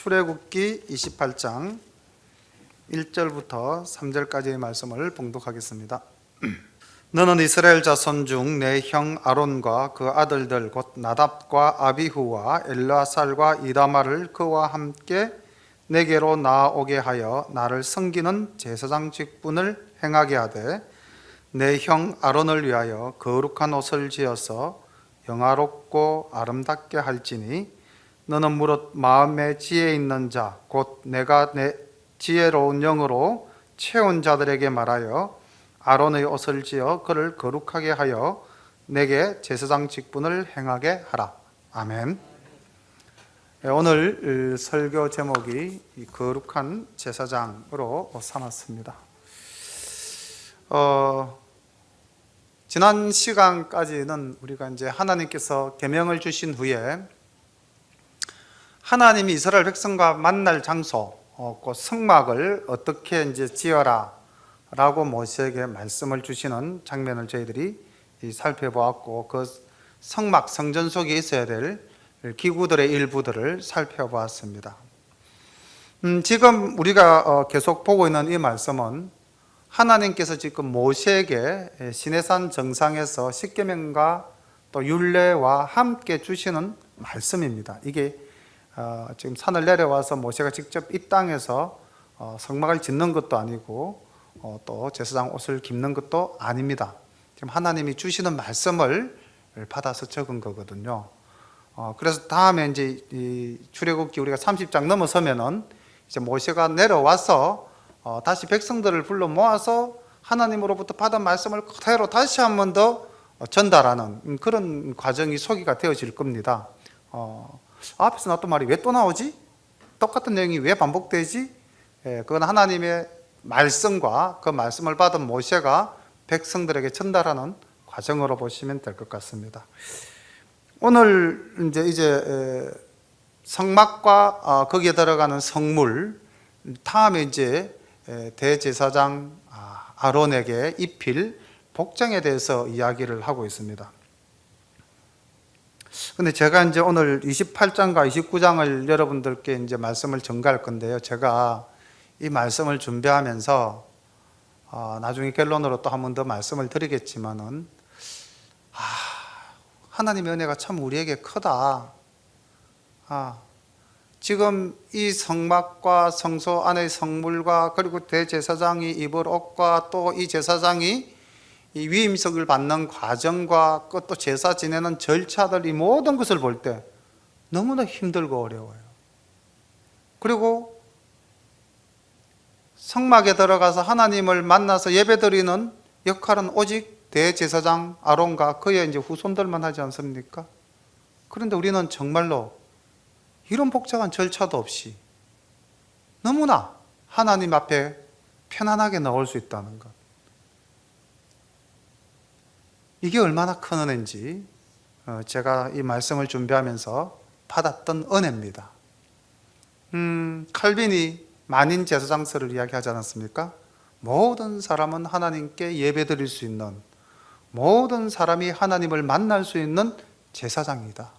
출애굽기 28장 1절부터 3절까지의 말씀을 봉독하겠습니다. 너는 이스라엘 자손 중 내 형 아론과 그 아들들 곧 나답과 아비후와 엘르아살과 이다말을 그와 함께 내게로 나아오게 하여 나를 섬기는 제사장 직분을 행하게 하되 내 형 아론을 위하여 거룩한 옷을 지어서 영화롭고 아름답게 할지니 너는 무릇 마음에 지혜 있는 자 곧 내가 내 지혜로운 영으로 채운 자들에게 말하여 아론의 옷을 지어 그를 거룩하게 하여 내게 제사장 직분을 행하게 하라. 아멘. 오늘 설교 제목이 거룩한 제사장으로 삼았습니다. 지난 시간까지는 우리가 이제 하나님께서 계명을 주신 후에 하나님이 이스라엘 백성과 만날 장소, 그 성막을 어떻게 이제 지어라 라고 모세에게 말씀을 주시는 장면을 저희들이 살펴보았고, 그 성막, 성전 속에 있어야 될 기구들의 일부들을 살펴보았습니다. 지금 우리가 계속 보고 있는 이 말씀은 하나님께서 지금 모세에게 시내산 정상에서 십계명과 또 율례와 함께 주시는 말씀입니다. 이게 지금 산을 내려와서 모세가 직접 이 땅에서 성막을 짓는 것도 아니고 또 제사장 옷을 입는 것도 아닙니다. 지금 하나님이 주시는 말씀을 받아서 적은 거거든요. 그래서 다음에 이제 이 출애굽기 우리가 30장 넘어서면은 이제 모세가 내려와서 다시 백성들을 불러 모아서 하나님으로부터 받은 말씀을 그대로 다시 한 번 더 전달하는 그런 과정이 소개가 되어질 겁니다. 앞에서 나왔던 말이 왜 또 나오지? 똑같은 내용이 왜 반복되지? 그건 하나님의 말씀과 그 말씀을 받은 모세가 백성들에게 전달하는 과정으로 보시면 될 것 같습니다. 오늘 이제 성막과 거기에 들어가는 성물, 다음에 이제 대제사장 아론에게 입힐 복장에 대해서 이야기를 하고 있습니다. 근데 제가 이제 오늘 28장과 29장을 여러분들께 이제 말씀을 전가할 건데요. 제가 이 말씀을 준비하면서 나중에 결론으로 또 한 번 더 말씀을 드리겠지만은 하나님의 은혜가 참 우리에게 크다. 지금 이 성막과 성소 안의 성물과 그리고 대제사장이 입을 옷과 또 이 제사장이 이 위임석을 받는 과정과 또 제사 지내는 절차들, 이 모든 것을 볼 때 너무나 힘들고 어려워요. 그리고 성막에 들어가서 하나님을 만나서 예배드리는 역할은 오직 대제사장 아론과 그의 이제 후손들만 하지 않습니까? 그런데 우리는 정말로 이런 복잡한 절차도 없이 너무나 하나님 앞에 편안하게 나올 수 있다는 것, 이게 얼마나 큰 은혜인지 제가 이 말씀을 준비하면서 받았던 은혜입니다. 칼빈이 만인 제사장설을 이야기하지 않았습니까? 모든 사람은 하나님께 예배드릴 수 있는, 모든 사람이 하나님을 만날 수 있는 제사장이다.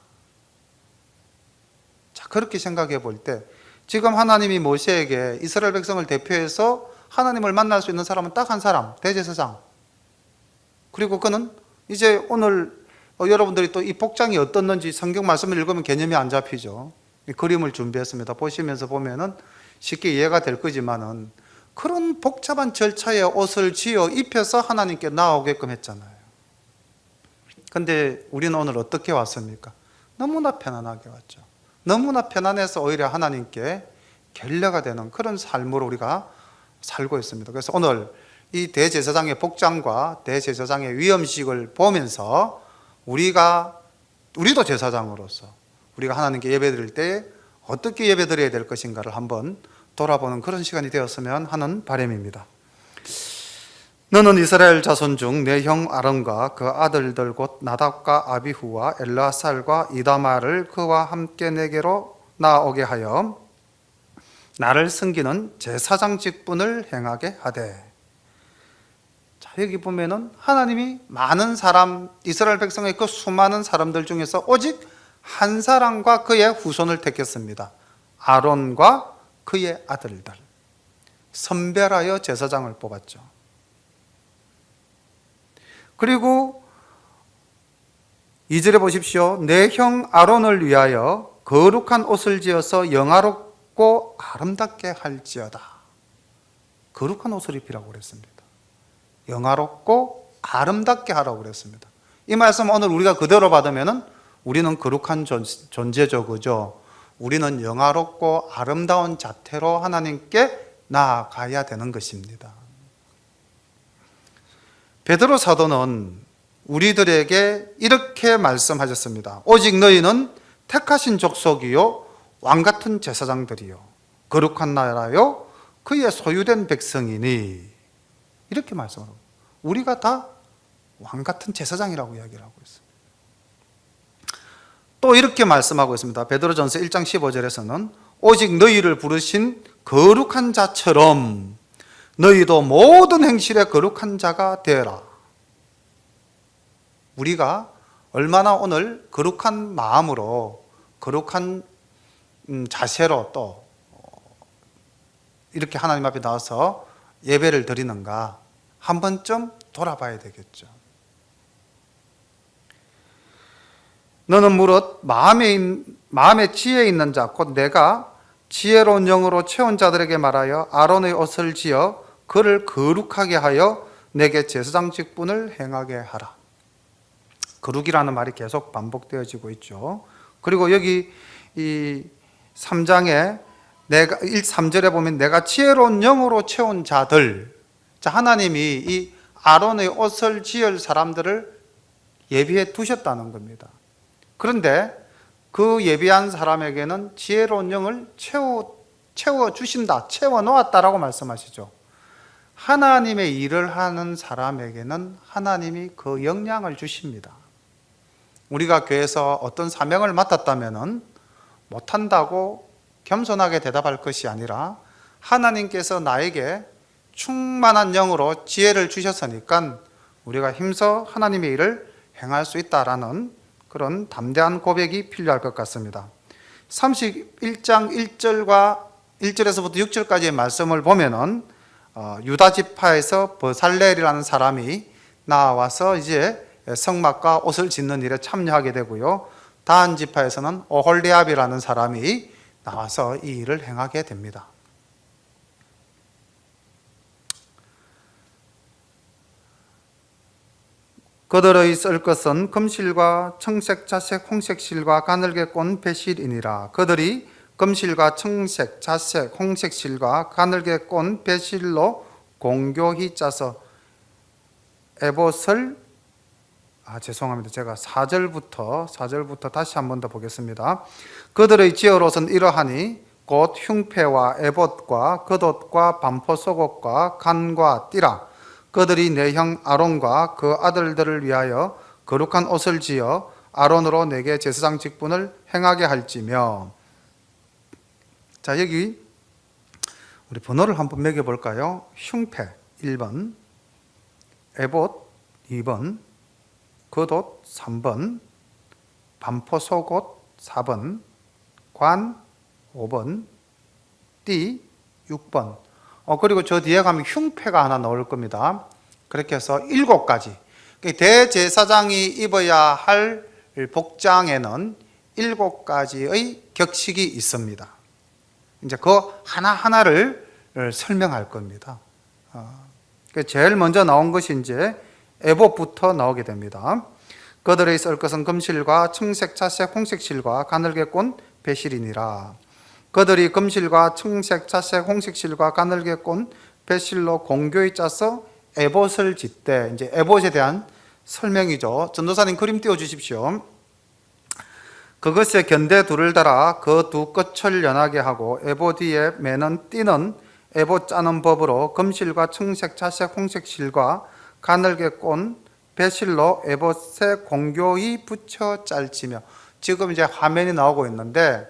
자, 그렇게 생각해 볼 때 지금 하나님이 모세에게 이스라엘 백성을 대표해서 하나님을 만날 수 있는 사람은 딱 한 사람, 대제사장. 그리고 그는 이제 오늘 여러분들이 또 이 복장이 어떻는지 성경 말씀을 읽으면 개념이 안 잡히죠. 그림을 준비했습니다. 보시면서 보면은 쉽게 이해가 될 거지만은 그런 복잡한 절차의 옷을 지어 입혀서 하나님께 나오게끔 했잖아요. 근데 우리는 오늘 어떻게 왔습니까? 너무나 편안하게 왔죠. 너무나 편안해서 오히려 하나님께 결례가 되는 그런 삶으로 우리가 살고 있습니다. 그래서 오늘 이 대제사장의 복장과 대제사장의 위엄식을 보면서 우리도 제사장으로서 우리가 하나님께 예배드릴 때 어떻게 예배드려야 될 것인가를 한번 돌아보는 그런 시간이 되었으면 하는 바람입니다. 너는 이스라엘 자손 중 내 형 아론과 그 아들들 곧 나답과 아비후와 엘르아살과 이다말을 그와 함께 내게로 나오게 하여 나를 섬기는 제사장 직분을 행하게 하되. 자, 여기 보면은 하나님이 많은 사람, 이스라엘 백성의 그 수많은 사람들 중에서 오직 한 사람과 그의 후손을 택했습니다. 아론과 그의 아들들 선별하여 제사장을 뽑았죠. 그리고 2절에 보십시오. 내 형 아론을 위하여 거룩한 옷을 지어서 영화롭고 아름답게 할지어다. 거룩한 옷을 입히라고 그랬습니다. 영화롭고 아름답게 하라고 그랬습니다. 이 말씀 오늘 우리가 그대로 받으면 우리는 거룩한 존재죠. 그죠? 우리는 영화롭고 아름다운 자태로 하나님께 나아가야 되는 것입니다. 베드로 사도는 우리들에게 이렇게 말씀하셨습니다. 오직 너희는 택하신 족속이요 왕같은 제사장들이요 거룩한 나라요 그의 소유된 백성이니 이렇게 말씀하고 우리가 다 왕같은 제사장이라고 이야기를 하고 있습니다. 또 이렇게 말씀하고 있습니다. 베드로전서 1장 15절에서는 오직 너희를 부르신 거룩한 자처럼 너희도 모든 행실에 거룩한 자가 되어라. 우리가 얼마나 오늘 거룩한 마음으로 거룩한 자세로 또 이렇게 하나님 앞에 나와서 예배를 드리는가 한 번쯤 돌아봐야 되겠죠. 너는 무릇 마음에 지혜 있는 자 곧 내가 지혜로운 영으로 채운 자들에게 말하여 아론의 옷을 지어 그를 거룩하게 하여 내게 제사장 직분을 행하게 하라. 거룩이라는 말이 계속 반복되어지고 있죠. 그리고 여기 이 3장에 3절에 보면 내가 지혜로운 영으로 채운 자들, 자 하나님이 이 아론의 옷을 지을 사람들을 예비해 두셨다는 겁니다. 그런데 그 예비한 사람에게는 지혜로운 영을 채워 주신다, 채워 놓았다라고 말씀하시죠. 하나님의 일을 하는 사람에게는 하나님이 그 역량을 주십니다. 우리가 교회에서 어떤 사명을 맡았다면 못한다고 겸손하게 대답할 것이 아니라 하나님께서 나에게 충만한 영으로 지혜를 주셨으니까 우리가 힘써 하나님의 일을 행할 수 있다라는 그런 담대한 고백이 필요할 것 같습니다. 31장 1절에서부터 6절까지의 말씀을 보면은 유다 지파에서 버살렐이라는 사람이 나와서 이제 성막과 옷을 짓는 일에 참여하게 되고요. 다한 지파에서는 오홀리압이라는 사람이 나와서 이 일을 행하게 됩니다. 그들의 쓸 것은 금실과 청색, 자색, 홍색실과 가늘게 꼰 배실이니라. 그들이 금실과 청색, 자색, 홍색실과 가늘게 꼰 배실로 공교히 짜서 에봇을 죄송합니다. 제가 4절부터 다시 한 번 더 보겠습니다. 그들의 지을 옷은 이러하니 곧 흉패와 에봇과 겉옷과 반포 속옷과 간과 띠라. 그들이 내 형 아론과 그 아들들을 위하여 거룩한 옷을 지어 아론으로 내게 제사장 직분을 행하게 할지며. 자, 여기 우리 번호를 한번 매겨볼까요? 흉패 1번, 에봇 2번, 겉옷 3번, 반포 속옷 4번, 관 5번, 띠 6번. 그리고 저 뒤에 가면 흉패가 하나 나올 겁니다. 그렇게 해서 7가지. 대제사장이 입어야 할 복장에는 7가지의 격식이 있습니다. 이제 그 하나하나를 설명할 겁니다. 제일 먼저 나온 것이 이제 에봇부터 나오게 됩니다. 그들의 쓸 것은 금실과 청색, 자색, 홍색실과 가늘게 꼰 배실이니라. 그들이 금실과 청색, 자색, 홍색실과 가늘게 꼰 배실로 공교히 짜서 에봇을 짓되, 이제 에봇에 대한 설명이죠. 전도사님 그림 띄워 주십시오. 그것에 견대 둘을 달아 그 두 끝을 연하게 하고 에봇 위에 매는 띠는 에봇 짜는 법으로 금실과 청색, 자색, 홍색실과 가늘게 꼰 배실로 에봇에 공교히 붙여 짤지며. 지금 이제 화면이 나오고 있는데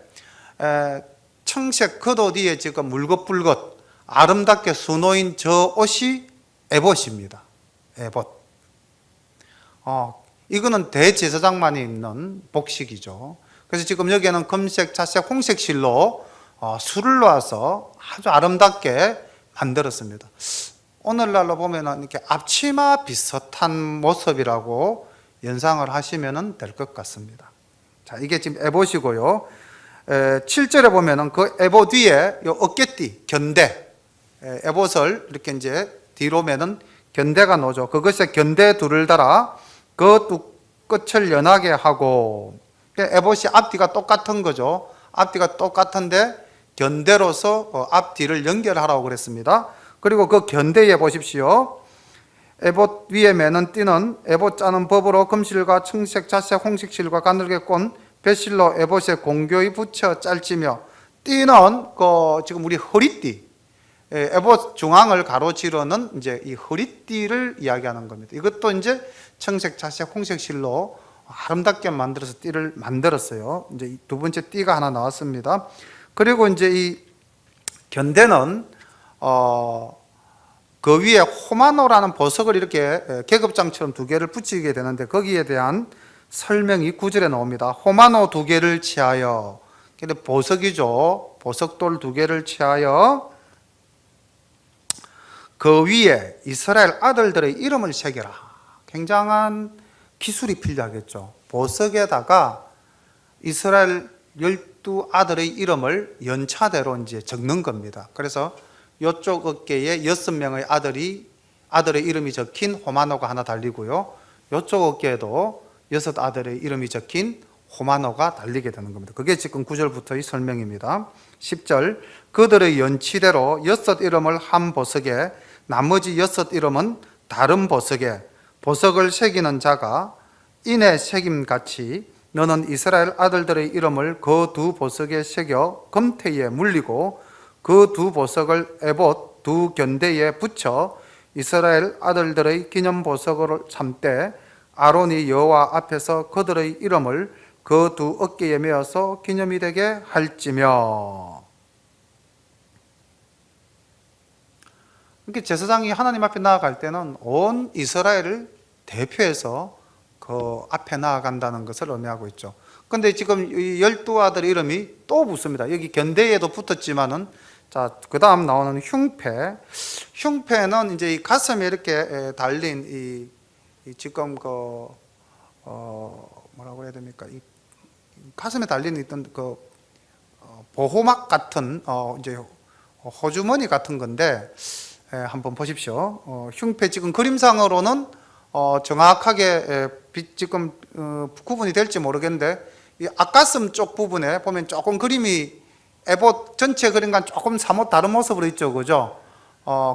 청색 겉옷 위에 지금 물긋불긋 아름답게 수놓인 저 옷이 에봇입니다. 에봇. 이거는 대제사장만이 입는 복식이죠. 그래서 지금 여기에는 금색, 자색, 홍색 실로 술을 놓아서 아주 아름답게 만들었습니다. 오늘날로 보면은 이렇게 앞치마 비슷한 모습이라고 연상을 하시면 될 것 같습니다. 자, 이게 지금 에봇이고요. 7절에 보면은 그 에봇 뒤에 요 어깨띠, 견대, 에봇을 이렇게 이제 뒤로 매는 견대가 놓죠. 그것에 견대 둘을 달아 그 두 끝을 연하게 하고, 에봇이 앞뒤가 똑같은 거죠. 앞뒤가 똑같은데 견대로서 앞뒤를 연결하라고 그랬습니다. 그리고 그 견대에 보십시오. 에봇 위에 매는 띠는 에봇 짜는 법으로 금실과 청색, 자색, 홍색실과 가늘게 꼰 배실로 에봇에 공교히 붙여 짤지며, 띠는 지금 우리 허리띠, 에봇 중앙을 가로지르는 이제 이 허리띠를 이야기하는 겁니다. 이것도 이제 청색, 자색, 홍색 실로 아름답게 만들어서 띠를 만들었어요. 이제 두 번째 띠가 하나 나왔습니다. 그리고 이제 이 견대는 그 위에 호마노라는 보석을 이렇게 계급장처럼 두 개를 붙이게 되는데, 거기에 대한 설명이 9절에 나옵니다. 호마노 두 개를 취하여, 근데 보석이죠. 보석돌 두 개를 취하여 그 위에 이스라엘 아들들의 이름을 새겨라. 굉장한 기술이 필요하겠죠. 보석에다가 이스라엘 12아들의 이름을 연차대로 이제 적는 겁니다. 그래서 이쪽 어깨에 6명의 아들의 이름이 적힌 호마노가 하나 달리고요. 이쪽 어깨에도 6 아들의 이름이 적힌 호마노가 달리게 되는 겁니다. 그게 지금 9절부터의 설명입니다. 10절, 그들의 연치대로 6 이름을 한 보석에, 나머지 6 이름은 다른 보석에, 보석을 새기는 자가 인의 새김같이 너는 이스라엘 아들들의 이름을 그 두 보석에 새겨 금태에 물리고 그 두 보석을 에봇 두 견대에 붙여 이스라엘 아들들의 기념 보석을 삼되 아론이 여호와 앞에서 그들의 이름을 그 두 어깨에 메어서 기념이 되게 할지며. 이렇게 제사장이 하나님 앞에 나아갈 때는 온 이스라엘을 대표해서 그 앞에 나아간다는 것을 의미하고 있죠. 근데 지금 이 12아들 이름이 또 붙습니다. 여기 견대에도 붙었지만은, 자, 그 다음 나오는 흉패. 흉패는 이제 이 가슴에 이렇게 달린 지금 뭐라고 해야 됩니까? 이 가슴에 달린 있던 보호막 같은, 이제 호주머니 같은 건데, 한번 보십시오. 흉패 지금 그림상으로는 정확하게 지금 구분이 될지 모르겠는데, 이 앞가슴 쪽 부분에 보면 조금 그림이 에봇 전체 그림과 조금 사뭇 다른 모습으로 있죠, 그죠?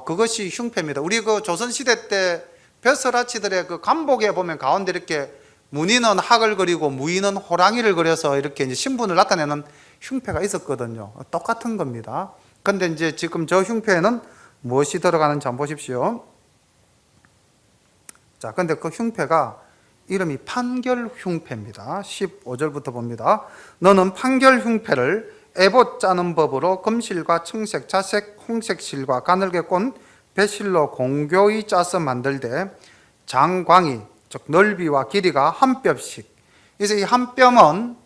그것이 흉패입니다. 우리 그 조선시대 때 벼슬아치들의 그 간복에 보면 가운데 이렇게 무늬는 학을 그리고 무늬는 호랑이를 그려서 이렇게 이제 신분을 나타내는 흉패가 있었거든요. 똑같은 겁니다. 근데 이제 지금 저 흉패에는 무엇이 들어가는지 한번 보십시오. 자, 근데 그 흉패가 이름이 판결흉패입니다. 15절부터 봅니다. 너는 판결흉패를 에봇 짜는 법으로 금실과 청색, 자색, 홍색 실과 가늘게 꼰 배실로 공교히 짜서 만들되 장광이, 즉 넓이와 길이가 한 뼘씩. 그래서 이 한 뼘은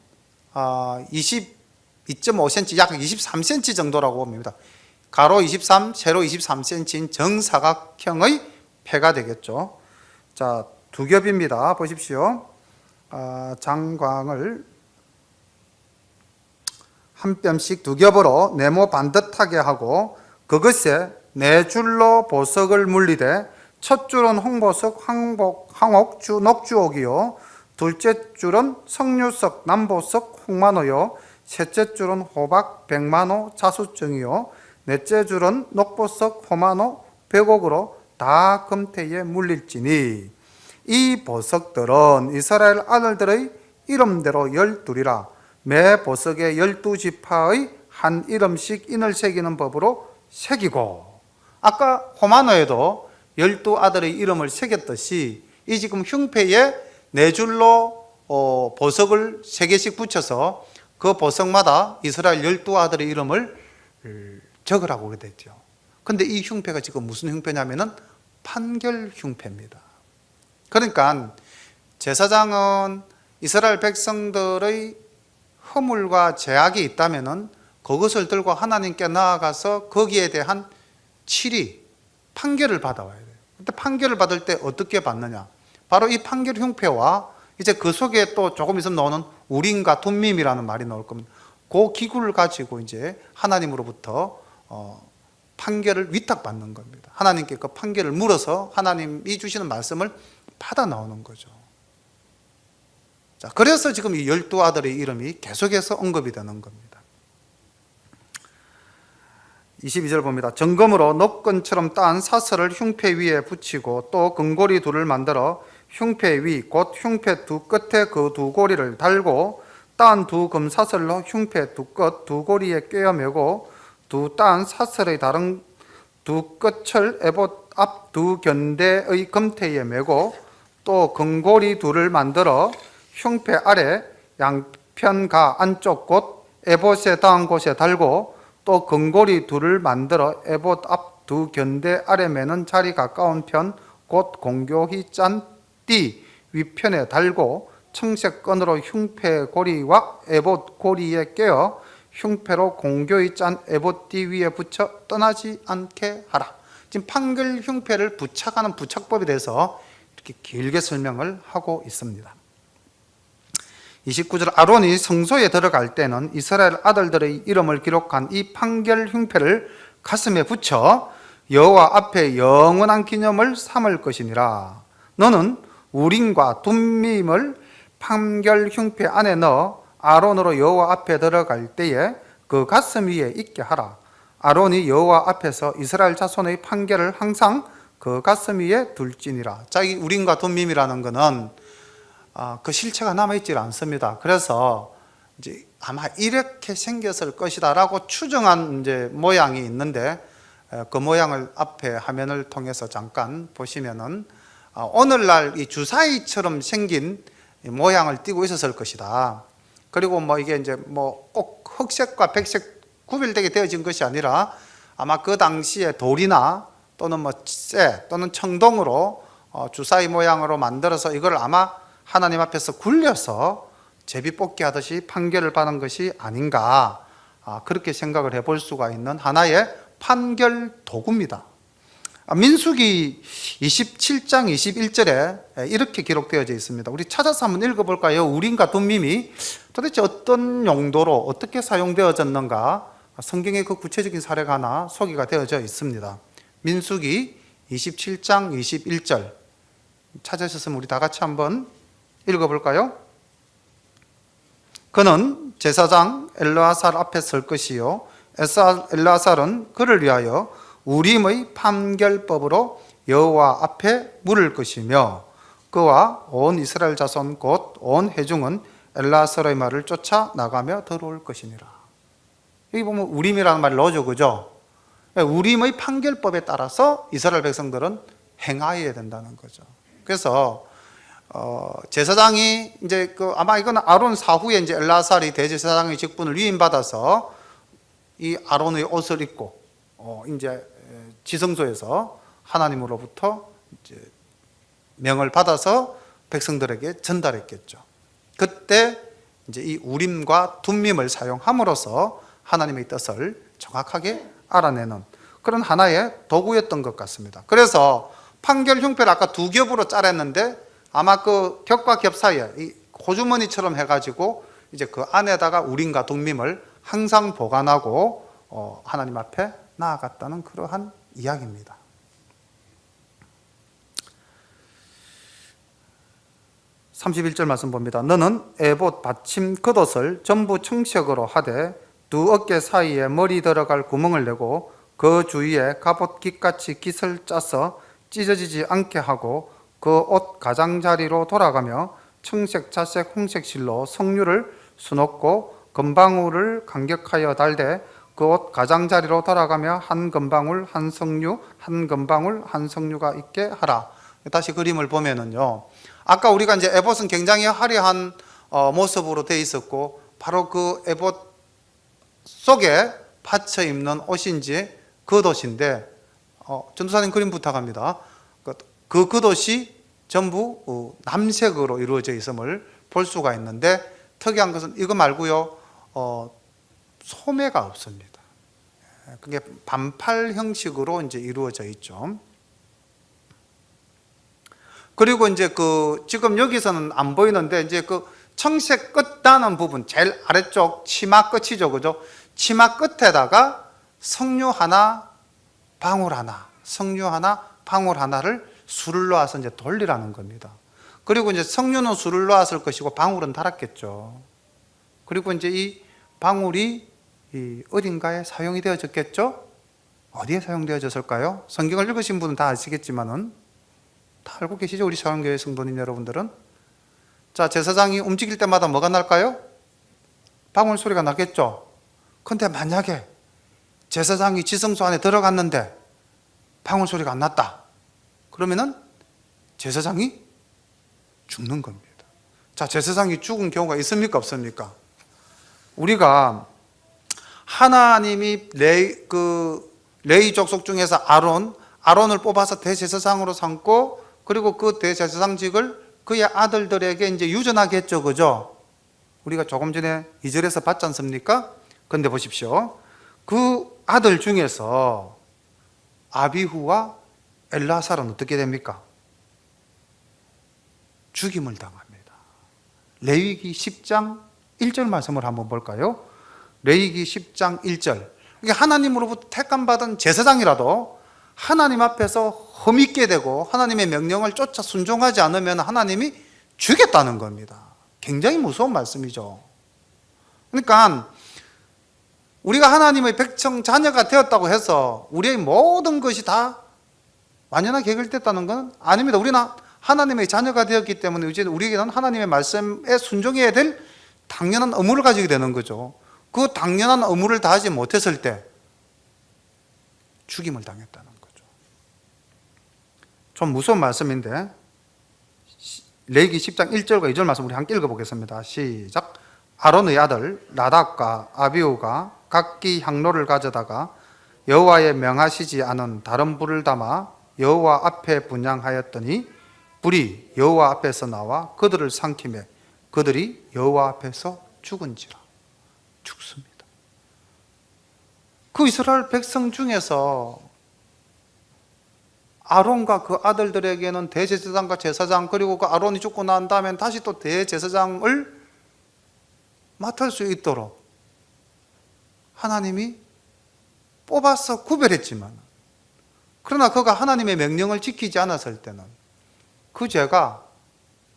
22.5cm, 약 23cm 정도라고 봅니다. 가로 23, 세로 23cm인 정사각형의 패가 되겠죠. 자, 두 겹입니다. 보십시오. 장광을 한 뼘씩 두 겹으로 네모 반듯하게 하고 그것에 네 줄로 보석을 물리되 첫 줄은 홍보석, 황옥주, 녹주옥이요, 둘째 줄은 석류석, 남보석, 홍만호요, 셋째 줄은 호박, 백만호, 자수정이요, 넷째 줄은 녹보석, 호만호, 백옥으로 다 금태에 물릴지니 이 보석들은 이스라엘 아들들의 이름대로 12이라 매 보석에 12지파의 한 이름씩 인을 새기는 법으로 새기고, 아까 호마노에도 12아들의 이름을 새겼듯이 이 지금 흉패에 네 줄로 보석을 3개씩 붙여서 그 보석마다 이스라엘 12아들의 이름을 적으라고 그랬죠. 근데 이 흉패가 지금 무슨 흉패냐면은 판결 흉패입니다. 그러니까 제사장은 이스라엘 백성들의 허물과 죄악이 있다면은 그것을 들고 하나님께 나아가서 거기에 대한 치리, 판결을 받아와야 돼요. 근데 판결을 받을 때 어떻게 받느냐? 바로 이 판결 흉패와 이제 그 속에 또 조금 있으면 나오는 우림과 둠밈이라는 말이 나올 겁니다. 그 기구를 가지고 이제 하나님으로부터 판결을 위탁받는 겁니다. 하나님께 그 판결을 물어서 하나님이 주시는 말씀을 받아 나오는 거죠. 자, 그래서 지금 이 12아들의 이름이 계속해서 언급이 되는 겁니다. 22절 봅니다. 정금으로 녹건처럼 딴 사슬을 흉패 위에 붙이고 또 금고리 둘을 만들어 흉패 위 곧 흉패 두 끝에 그 두 고리를 달고 딴 두 금사슬로 흉패 두 끝 두 고리에 꿰어 매고 두 딴 사슬의 다른 두 끝을 에봇 앞 두 견대의 금태에 매고 또 금고리 둘을 만들어 흉패 아래 양편가 안쪽 곳 에봇에 닿은 곳에 달고 또 금고리 둘을 만들어 에봇 앞 두 견대 아래 매는 자리 가까운 편 곧 공교히 짠 띠 위편에 달고 청색 끈으로 흉패 고리와 에봇 고리에 꿰어 흉패로 공교히 짠 에봇 띠 위에 붙여 떠나지 않게 하라. 지금 판결 흉패를 부착하는 부착법에 대해서 이렇게 길게 설명을 하고 있습니다. 29절 아론이 성소에 들어갈 때는 이스라엘 아들들의 이름을 기록한 이 판결 흉패를 가슴에 붙여 여호와 앞에 영원한 기념을 삼을 것이니라. 너는 우림과 둠밈을 판결 흉패 안에 넣어 아론으로 여호와 앞에 들어갈 때에 그 가슴 위에 있게 하라. 아론이 여호와 앞에서 이스라엘 자손의 판결을 항상 그 가슴 위에 둘지니라. 자, 이 우림과 둠밈이라는 것은 그 실체가 남아있지 않습니다. 그래서 이제 아마 이렇게 생겼을 것이다라고 추정한 이제 모양이 있는데 그 모양을 앞에 화면을 통해서 잠깐 보시면은 오늘날 이 주사위처럼 생긴 모양을 띠고 있었을 것이다. 그리고 뭐 이게 이제 뭐 꼭 흑색과 백색 구별되게 되어진 것이 아니라 아마 그 당시에 돌이나 또는 뭐 쇠 또는 청동으로 주사위 모양으로 만들어서 이걸 아마 하나님 앞에서 굴려서 제비뽑기 하듯이 판결을 받은 것이 아닌가, 그렇게 생각을 해볼 수가 있는 하나의 판결 도구입니다. 민수기 27장 21절에 이렇게 기록되어져 있습니다. 우리 찾아서 한번 읽어볼까요? 우림과 둠밈이 도대체 어떤 용도로 어떻게 사용되어졌는가, 성경의 그 구체적인 사례가 하나 소개가 되어져 있습니다. 민수기 27장 21절 찾으셨으면 우리 다 같이 한번 읽어볼까요? 그는 제사장 엘르아살 앞에 설 것이요 엘르아살은 그를 위하여 우림의 판결법으로 여호와 앞에 물을 것이며 그와 온 이스라엘 자손 곧 온 회중은 엘르아살의 말을 쫓아 나가며 들어올 것이니라. 여기 보면 우림이라는 말을 넣어줘, 그죠? 우림의 판결법에 따라서 이스라엘 백성들은 행하여야 된다는 거죠. 그래서 제사장이 이제 아마 이건 아론 사후에 이제 엘르아살이 대제사장의 직분을 위임받아서 이 아론의 옷을 입고 이제 지성소에서 하나님으로부터 이제 명을 받아서 백성들에게 전달했겠죠. 그때 이제 이 우림과 둠밈을 사용함으로써 하나님의 뜻을 정확하게 알아내는 그런 하나의 도구였던 것 같습니다. 그래서 판결 흉패를 아까 두 겹으로 잘랐는데 아마 그 겹과 겹 사이에 이 호주머니처럼 해가지고 이제 그 안에다가 우림과 둠밈을 항상 보관하고 하나님 앞에 나아갔다는 그러한 이야기입니다. (31절) 말씀 봅니다. 너는 에봇 받침 겉옷을 전부 청색으로 하되 두 어깨 사이에 머리 들어갈 구멍을 내고 그 주위에 갑옷 깃같이 깃을 짜서 찢어지지 않게 하고 그 옷 가장자리로 돌아가며 청색, 자색, 홍색 실로 석류를 수놓고 금방울을 간격하여 달되 그 옷 가장자리로 돌아가며 한 금방울 한 석류 한 금방울 한 석류가 있게 하라. 다시 그림을 보면은요, 아까 우리가 이제 에봇은 굉장히 화려한 모습으로 되어 있었고 바로 그 에봇 속에 받쳐 입는 옷인지 겉옷인데 전도사님 그림 부탁합니다. 그 겉옷이 전부 남색으로 이루어져 있음을 볼 수가 있는데 특이한 것은 이거 말고요, 소매가 없습니다. 그게 반팔 형식으로 이제 이루어져 있죠. 그리고 이제 지금 여기서는 안 보이는데 이제 청색 끝 나는 부분, 제일 아래쪽 치마 끝이죠. 그죠? 치마 끝에다가 석류 하나, 방울 하나, 석류 하나, 방울 하나를 술을 놓아서 이제 돌리라는 겁니다. 그리고 이제 석류는 술을 놓았을 것이고 방울은 달았겠죠. 그리고 이제 이 방울이 어딘가에 사용이 되어졌겠죠? 어디에 사용되어졌을까요? 성경을 읽으신 분은 다 아시겠지만은 다 알고 계시죠? 우리 사랑교회 성도님 여러분들은. 자, 제사장이 움직일 때마다 뭐가 날까요? 방울 소리가 나겠죠? 근데 만약에 제사장이 지성소 안에 들어갔는데 방울 소리가 안 났다. 그러면은 제사장이 죽는 겁니다. 자, 제사장이 죽은 경우가 있습니까? 없습니까? 우리가 하나님이 레위 족속 중에서 아론을 뽑아서 대제사장으로 삼고 그리고 그 대제사장직을 그의 아들들에게 이제 유전하게 했죠. 그죠? 우리가 조금 전에 2절에서 봤지 않습니까? 근데 보십시오. 그 아들 중에서 아비후와 엘라살은 어떻게 됩니까? 죽임을 당합니다. 레위기 10장 1절 말씀을 한번 볼까요? 레위기 10장 1절. 이게 하나님으로부터 택함받은 제사장이라도 하나님 앞에서 험있게 되고 하나님의 명령을 쫓아 순종하지 않으면 하나님이 죽였다는 겁니다. 굉장히 무서운 말씀이죠. 그러니까 우리가 하나님의 백성 자녀가 되었다고 해서 우리의 모든 것이 다 완전하게 해결됐다는 건 아닙니다. 우리는 하나님의 자녀가 되었기 때문에 이제 우리에게는 하나님의 말씀에 순종해야 될 당연한 의무를 가지게 되는 거죠. 그 당연한 의무를 다하지 못했을 때 죽임을 당했다는 거죠. 좀 무서운 말씀인데 레위기 10장 1절과 2절 말씀 우리 함께 읽어보겠습니다. 시작. 아론의 아들 나답과 아비후가 각기 향로를 가져다가 여호와의 명하시지 않은 다른 불을 담아 여호와 앞에 분향하였더니 불이 여호와 앞에서 나와 그들을 삼키매 그들이 여호와 앞에서 죽은지라. 죽습니다. 그 이스라엘 백성 중에서 아론과 그 아들들에게는 대제사장과 제사장 그리고 그 아론이 죽고 난 다음에 다시 또 대제사장을 맡을 수 있도록 하나님이 뽑아서 구별했지만 그러나 그가 하나님의 명령을 지키지 않았을 때는 그 죄가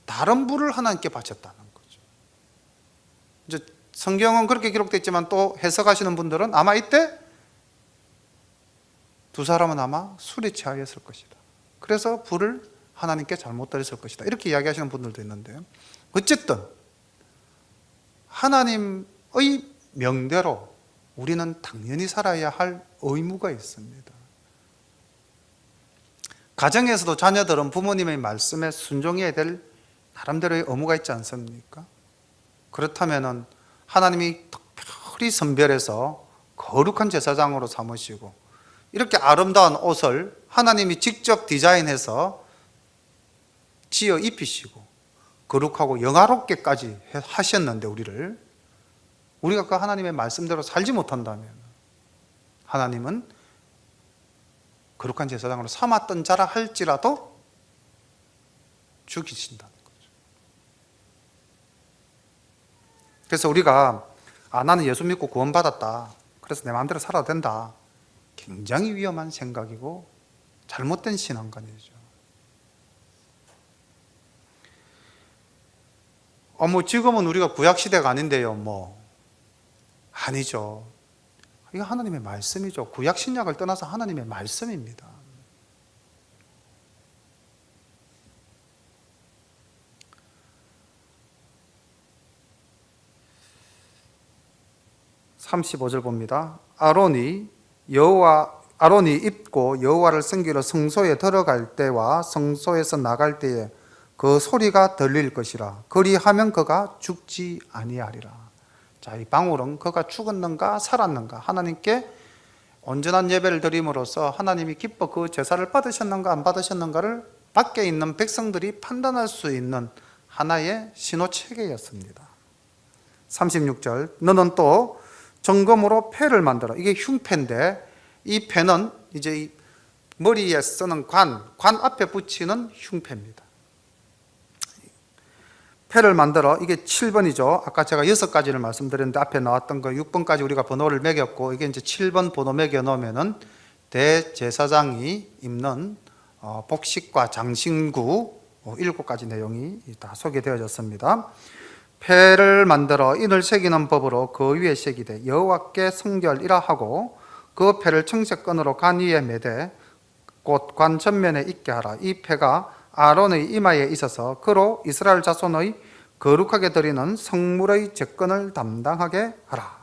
다른 불을 하나님께 바쳤다는 거죠. 이제 성경은 그렇게 기록됐지만 또 해석하시는 분들은 아마 이때 두 사람은 아마 술에 취하였을 것이다. 그래서 불을 하나님께 잘못 드렸을 것이다. 이렇게 이야기하시는 분들도 있는데요. 어쨌든 하나님의 명대로 우리는 당연히 살아야 할 의무가 있습니다. 가정에서도 자녀들은 부모님의 말씀에 순종해야 될 나름대로의 의무가 있지 않습니까? 그렇다면 하나님이 특별히 선별해서 거룩한 제사장으로 삼으시고 이렇게 아름다운 옷을 하나님이 직접 디자인해서 지어 입히시고 거룩하고 영화롭게까지 하셨는데 우리가 그 하나님의 말씀대로 살지 못한다면 하나님은 거룩한 제사장으로 삼았던 자라 할지라도 죽이신다는 거죠. 그래서 우리가 나는 예수 믿고 구원받았다. 그래서 내 마음대로 살아도 된다. 굉장히 위험한 생각이고 잘못된 신앙관이죠. 지금은 우리가 구약시대가 아닌데요. 아니죠. 이거 하나님의 말씀이죠. 구약 신약을 떠나서 하나님의 말씀입니다. (35절) 봅니다. 아론이 입고 여호와를 섬기러 성소에 들어갈 때와 성소에서 나갈 때에 그 소리가 들릴 것이라. 그리하면 그가 죽지 아니하리라. 자, 이 방울은 그가 죽었는가 살았는가 하나님께 온전한 예배를 드림으로써 하나님이 기뻐 그 제사를 받으셨는가 안 받으셨는가를 밖에 있는 백성들이 판단할 수 있는 하나의 신호체계였습니다. 36절. 너는 또 정금으로 패를 만들어. 이게 흉패인데 이 패는 이제 이 머리에 쓰는 관 앞에 붙이는 흉패입니다. 패를 만들어. 이게 7번이죠. 아까 제가 6가지를 말씀드렸는데 앞에 나왔던 거 6번까지 우리가 번호를 매겼고, 이게 이제 7번 번호 매겨 놓으면은 대제사장이 입는 복식과 장신구 7가지 내용이 다 소개되어졌습니다. 패를 만들어 인을 새기는 법으로 그 위에 새기되 여호와께 성결이라 하고, 그 패를 청색끈으로 관 위에 매되 곧 관 전면에 있게 하라. 이 패가 아론의 이마에 있어서 그로 이스라엘 자손의 거룩하게 드리는 성물의 제건을 담당하게 하라.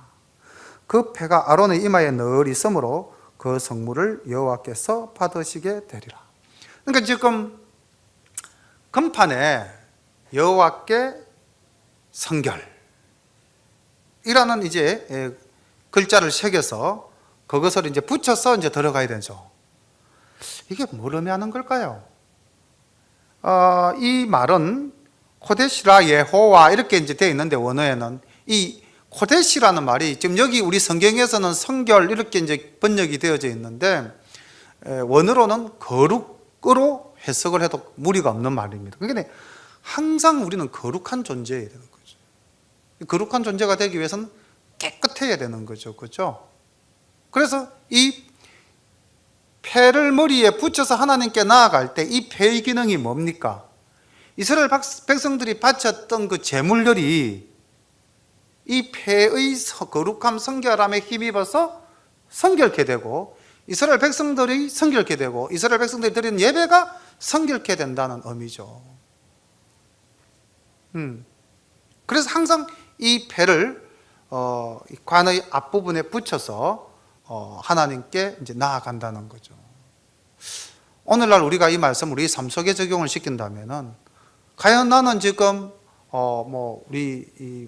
그 패가 아론의 이마에 늘 있으므로 그 성물을 여호와께서 받으시게 되리라. 그러니까 지금 금판에 여호와께 성결이라는 이제 글자를 새겨서 그것을 이제 붙여서 이제 들어가야 되죠. 이게 뭘 의미하는 걸까요? 이 말은 코데시라 예호와 이렇게 이제 되어 있는데, 원어에는 이 코데시라는 말이 지금 여기 우리 성경에서는 성결 이렇게 이제 번역이 되어져 있는데, 원어로는 거룩으로 해석을 해도 무리가 없는 말입니다. 그러니까 항상 우리는 거룩한 존재여야 되는 거죠. 거룩한 존재가 되기 위해서는 깨끗해야 되는 거죠. 그렇죠? 그래서 이 패를 머리에 붙여서 하나님께 나아갈 때 이 패의 기능이 뭡니까? 이스라엘 백성들이 바쳤던 그 제물들이 이 패의 거룩함, 성결함에 힘입어서 성결케 되고, 이스라엘 백성들이 성결케 되고, 이스라엘 백성들이 드리는 예배가 성결케 된다는 의미죠. 그래서 항상 이 패를 관의 앞부분에 붙여서 하나님께 이제 나아간다는 거죠. 오늘날 우리가 이 말씀 우리 삶 속에 적용을 시킨다면은, 과연 나는 지금 우리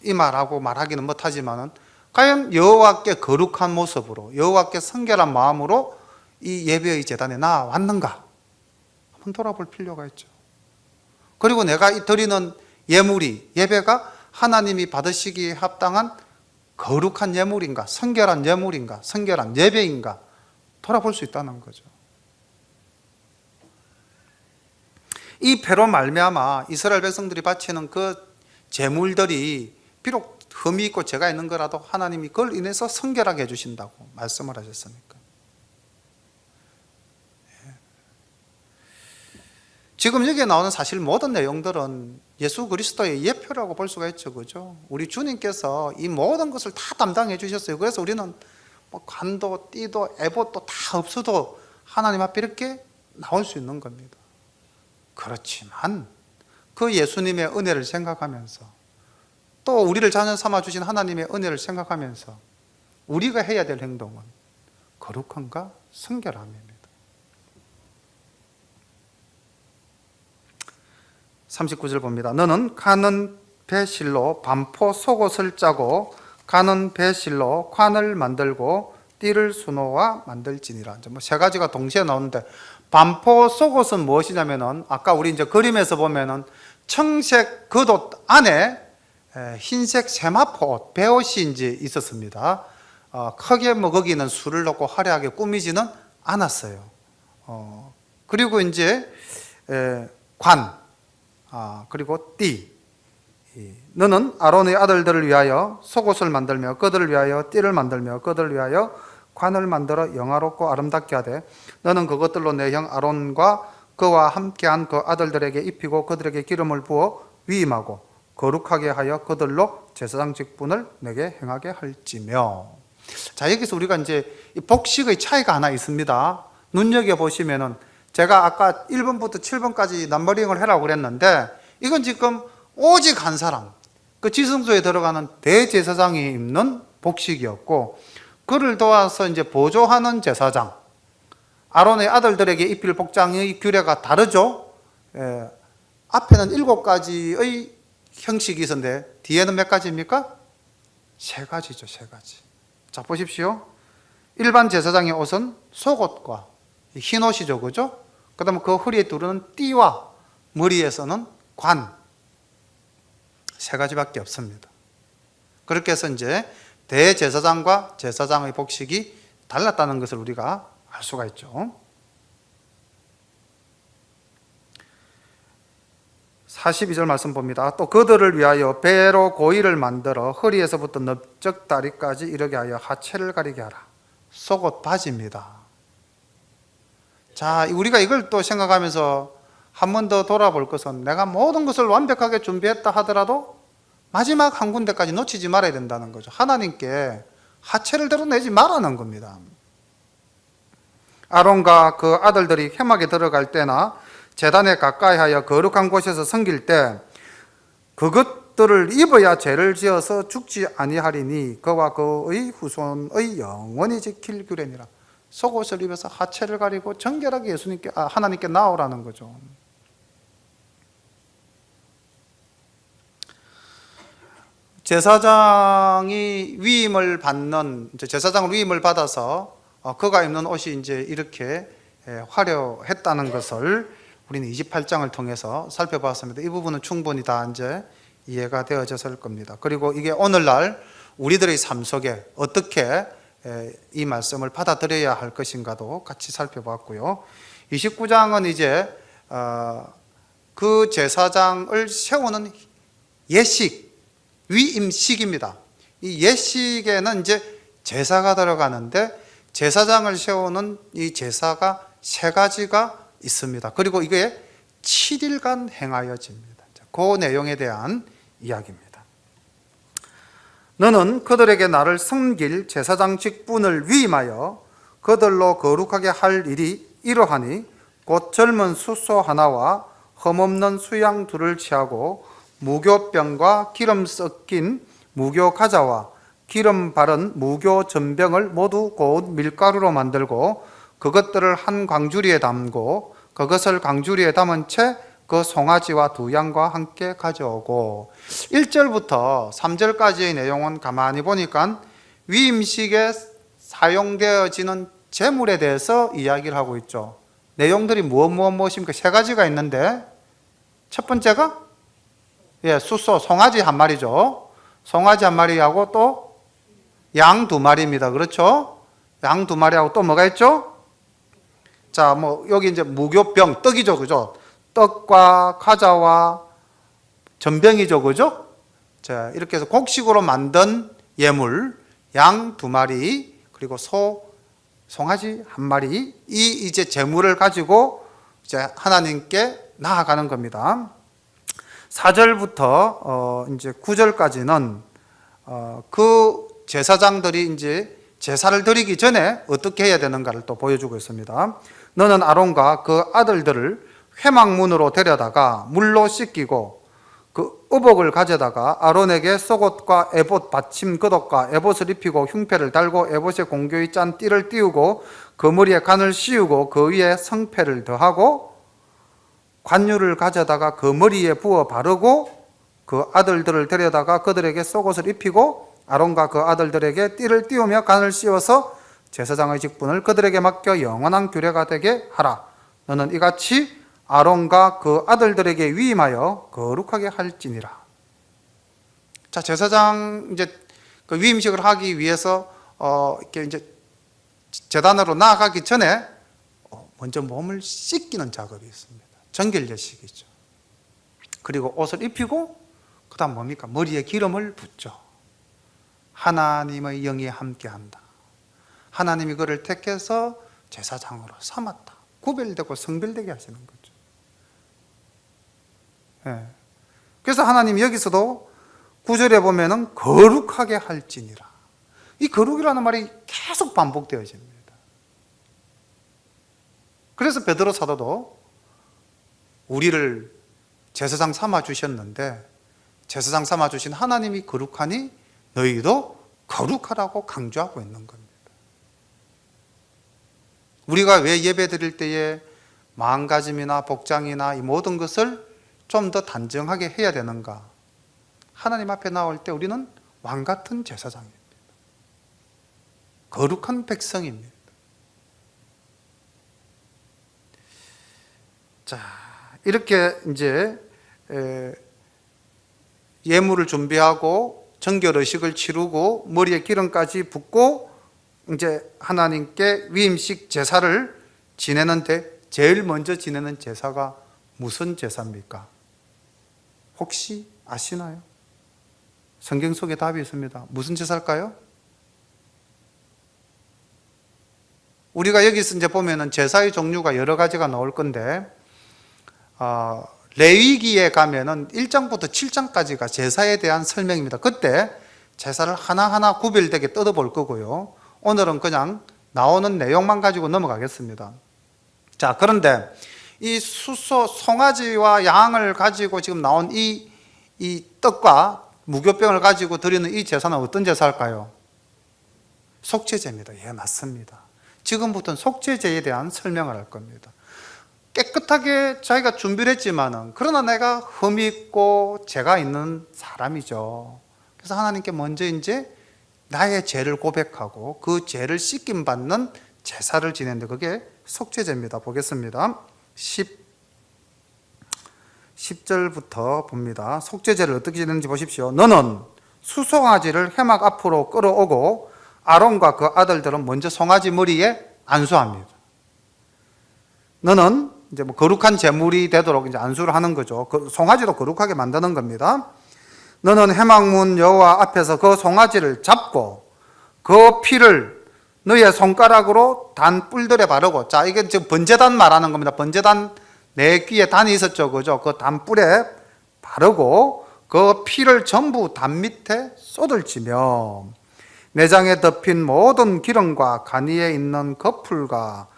이 말하고 말하기는 못하지만은 과연 여호와께 거룩한 모습으로, 여호와께 성결한 마음으로 이 예배의 제단에 나아왔는가 한번 돌아볼 필요가 있죠. 그리고 내가 드리는 예배가 하나님이 받으시기에 합당한 거룩한 예물인가, 성결한 예물인가, 성결한 예배인가 돌아볼 수 있다는 거죠. 이 패로 말미암아 이스라엘 백성들이 바치는 그 제물들이 비록 흠이 있고 죄가 있는 거라도 하나님이 그걸 인해서 성결하게 해주신다고 말씀을 하셨으니까. 지금 여기에 나오는 사실 모든 내용들은 예수 그리스도의 예표라고 볼 수가 있죠. 그죠? 우리 주님께서 이 모든 것을 다 담당해 주셨어요. 그래서 우리는 관도, 띠도, 애봇도 다 없어도 하나님 앞에 이렇게 나올 수 있는 겁니다. 그렇지만 그 예수님의 은혜를 생각하면서, 또 우리를 자녀 삼아 주신 하나님의 은혜를 생각하면서 우리가 해야 될 행동은 거룩함과 성결함입니다. 39절 봅니다. 너는 가는 배실로 반포 속옷을 짜고 가는 배실로 관을 만들고 띠를 수놓아 만들지니라. 세 가지가 동시에 나오는데, 반포 속옷은 무엇이냐면은 아까 우리 이제 그림에서 보면은 청색 겉옷 안에 흰색 세마포 배옷이 이제 있었습니다. 크게 거기는 술을 넣고 화려하게 꾸미지는 않았어요. 그리고 이제 관, 그리고 띠. 너는 아론의 아들들을 위하여 속옷을 만들며 그들을 위하여 띠를 만들며 그들을 위하여 관을 만들어 영화롭고 아름답게 하되, 너는 그것들로 내 형 아론과 그와 함께한 그 아들들에게 입히고 그들에게 기름을 부어 위임하고 거룩하게 하여 그들로 제사장 직분을 내게 행하게 할지며. 자, 여기서 우리가 이제 이 복식의 차이가 하나 있습니다. 눈여겨보시면은 제가 아까 1번부터 7번까지 넘버링을 해라고 그랬는데, 이건 지금 오직 한 사람, 그 지성소에 들어가는 대제사장이 입는 복식이었고, 그를 도와서 이제 보조하는 제사장, 아론의 아들들에게 입힐 복장의 규례가 다르죠. 앞에는 7가지의 형식이 있었는데 뒤에는 몇 가지입니까? 3가지죠. 3가지. 자, 보십시오. 일반 제사장의 옷은 속옷과 흰 옷이죠. 그죠? 그 다음에 그 허리에 두르는 띠와 머리에서는 관, 3가지밖에 없습니다. 그렇게 해서 이제 대제사장과 제사장의 복식이 달랐다는 것을 우리가 알 수가 있죠. 42절 말씀 봅니다. 또 그들을 위하여 배로 고이를 만들어 허리에서부터 넓적 다리까지 이르게 하여 하체를 가리게 하라. 속옷 바지입니다. 자, 우리가 이걸 또 생각하면서 한 번 더 돌아볼 것은, 내가 모든 것을 완벽하게 준비했다 하더라도 마지막 한 군데까지 놓치지 말아야 된다는 거죠. 하나님께 하체를 드러내지 말라는 겁니다. 아론과 그 아들들이 회막에 들어갈 때나 제단에 가까이 하여 거룩한 곳에서 섬길 때 그것들을 입어야 죄를 지어서 죽지 아니하리니 그와 그의 후손의 영원히 지킬 규례니라. 속옷을 입어서 하체를 가리고 정결하게 예수님께 하나님께 나오라는 거죠. 제사장이 위임을 받는, 제사장을 위임을 받아서 그가 입는 옷이 이제 이렇게 화려했다는 것을 우리는 28장을 통해서 살펴봤습니다. 이 부분은 충분히 다 이제 이해가 되어졌을 겁니다. 그리고 이게 오늘날 우리들의 삶 속에 어떻게 이 말씀을 받아들여야 할 것인가도 같이 살펴봤고요. 29장은 이제 그 제사장을 세우는 예식, 위임식입니다. 이 예식에는 이제 제사가 들어가는데 제사장을 세우는 이 제사가 세 가지가 있습니다. 그리고 이게 7일간 행하여집니다. 그 내용에 대한 이야기입니다. 너는 그들에게 나를 섬길 제사장 직분을 위임하여 그들로 거룩하게 할 일이 이러하니 곧 젊은 숫소 하나와 흠없는 수양 둘을 취하고 무교병과 기름 섞인 무교 가자와 기름 바른 무교 전병을 모두 고운 밀가루로 만들고 그것들을 한 광주리에 담고 그것을 광주리에 담은 채 그 송아지와 두 양과 함께 가져오고, 1절부터 3절까지의 내용은 가만히 보니까 위임식에 사용되어지는 제물에 대해서 이야기를 하고 있죠. 내용들이 무엇입니까? 세 가지가 있는데 첫 번째가 숫소, 송아지 한 마리죠. 송아지 한 마리하고 또 양 두 마리입니다. 그렇죠? 양 두 마리하고 또 뭐가 있죠? 자, 여기 이제 무교병, 떡이죠. 그죠? 떡과 과자와 전병이죠. 그죠? 자, 이렇게 해서 곡식으로 만든 예물, 양 두 마리, 그리고 송아지 한 마리, 이 이제 제물을 가지고 이제 하나님께 나아가는 겁니다. 4절부터 이제 9절까지는 그 제사장들이 이제 제사를 드리기 전에 어떻게 해야 되는가를 또 보여주고 있습니다. 너는 아론과 그 아들들을 회막문으로 데려다가 물로 씻기고 그 의복을 가져다가 아론에게 속옷과 에봇 받침 겉옷과 에봇을 입히고 흉패를 달고 에봇에 공교히 짠 띠를 띄우고 그 머리에 간을 씌우고 그 위에 성패를 더하고 관유를 가져다가 그 머리에 부어 바르고 그 아들들을 데려다가 그들에게 속옷을 입히고 아론과 그 아들들에게 띠를 띄우며 간을 씌워서 제사장의 직분을 그들에게 맡겨 영원한 규례가 되게 하라. 너는 이같이 아론과 그 아들들에게 위임하여 거룩하게 할지니라. 자, 제사장 이제 그 위임식을 하기 위해서 이렇게 이제 제단으로 나아가기 전에 먼저 몸을 씻기는 작업이 있습니다. 정결제식이죠. 그리고 옷을 입히고 그다음 뭡니까? 머리에 기름을 붓죠. 하나님의 영이 함께한다. 하나님이 그를 택해서 제사장으로 삼았다. 구별되고 성별되게 하시는 거죠. 그래서 하나님이 여기서도 9절에 보면은 거룩하게 할지니라. 이 거룩이라는 말이 계속 반복되어집니다. 그래서 베드로 사도도 우리를 제사장 삼아 주셨는데 제사장 삼아 주신 하나님이 거룩하니 너희도 거룩하라고 강조하고 있는 겁니다. 우리가 왜 예배 드릴 때에 마음가짐이나 복장이나 이 모든 것을 좀 더 단정하게 해야 되는가? 하나님 앞에 나올 때 우리는 왕같은 제사장입니다. 거룩한 백성입니다. 자, 이렇게 이제 예물을 준비하고 정결의식을 치르고 머리에 기름까지 붓고 이제 하나님께 위임식 제사를 지내는데 제일 먼저 지내는 제사가 무슨 제사입니까? 혹시 아시나요? 성경 속에 답이 있습니다. 무슨 제사일까요? 우리가 여기서 이제 보면은 제사의 종류가 여러 가지가 나올 건데, 레위기에 가면은 1장부터 7장까지가 제사에 대한 설명입니다. 그때 제사를 하나하나 구별되게 뜯어볼 거고요. 오늘은 그냥 나오는 내용만 가지고 넘어가겠습니다. 자, 그런데 이 수소, 송아지와 양을 가지고 지금 나온 이 떡과 무교병을 가지고 드리는 이 제사는 어떤 제사일까요? 속죄제입니다. 예, 맞습니다. 지금부터는 속죄제에 대한 설명을 할 겁니다. 깨끗하게 자기가 준비를 했지만은, 그러나 내가 흠이 있고 죄가 있는 사람이죠. 그래서 하나님께 먼저 이제 나의 죄를 고백하고 그 죄를 씻김 받는 제사를 지내는데 그게 속죄제입니다. 보겠습니다. 10절부터 봅니다. 속죄제를 어떻게 지내는지 보십시오. 너는 수송아지를 회막 앞으로 끌어오고 아론과 그 아들들은 먼저 송아지 머리에 안수합니다. 너는 이제 뭐 거룩한 제물이 되도록 이제 안수를 하는 거죠. 그 송아지도 거룩하게 만드는 겁니다. 너는 회막문 여호와 앞에서 그 송아지를 잡고 그 피를 너의 손가락으로 단 뿔들에 바르고, 자, 이게 지금 번제단 말하는 겁니다. 번제단 내 귀에 단이 있었죠, 그죠? 그 단뿔에 바르고 그 피를 전부 단 밑에 쏟을지며 내장에 덮인 모든 기름과 간 위에 있는 거풀과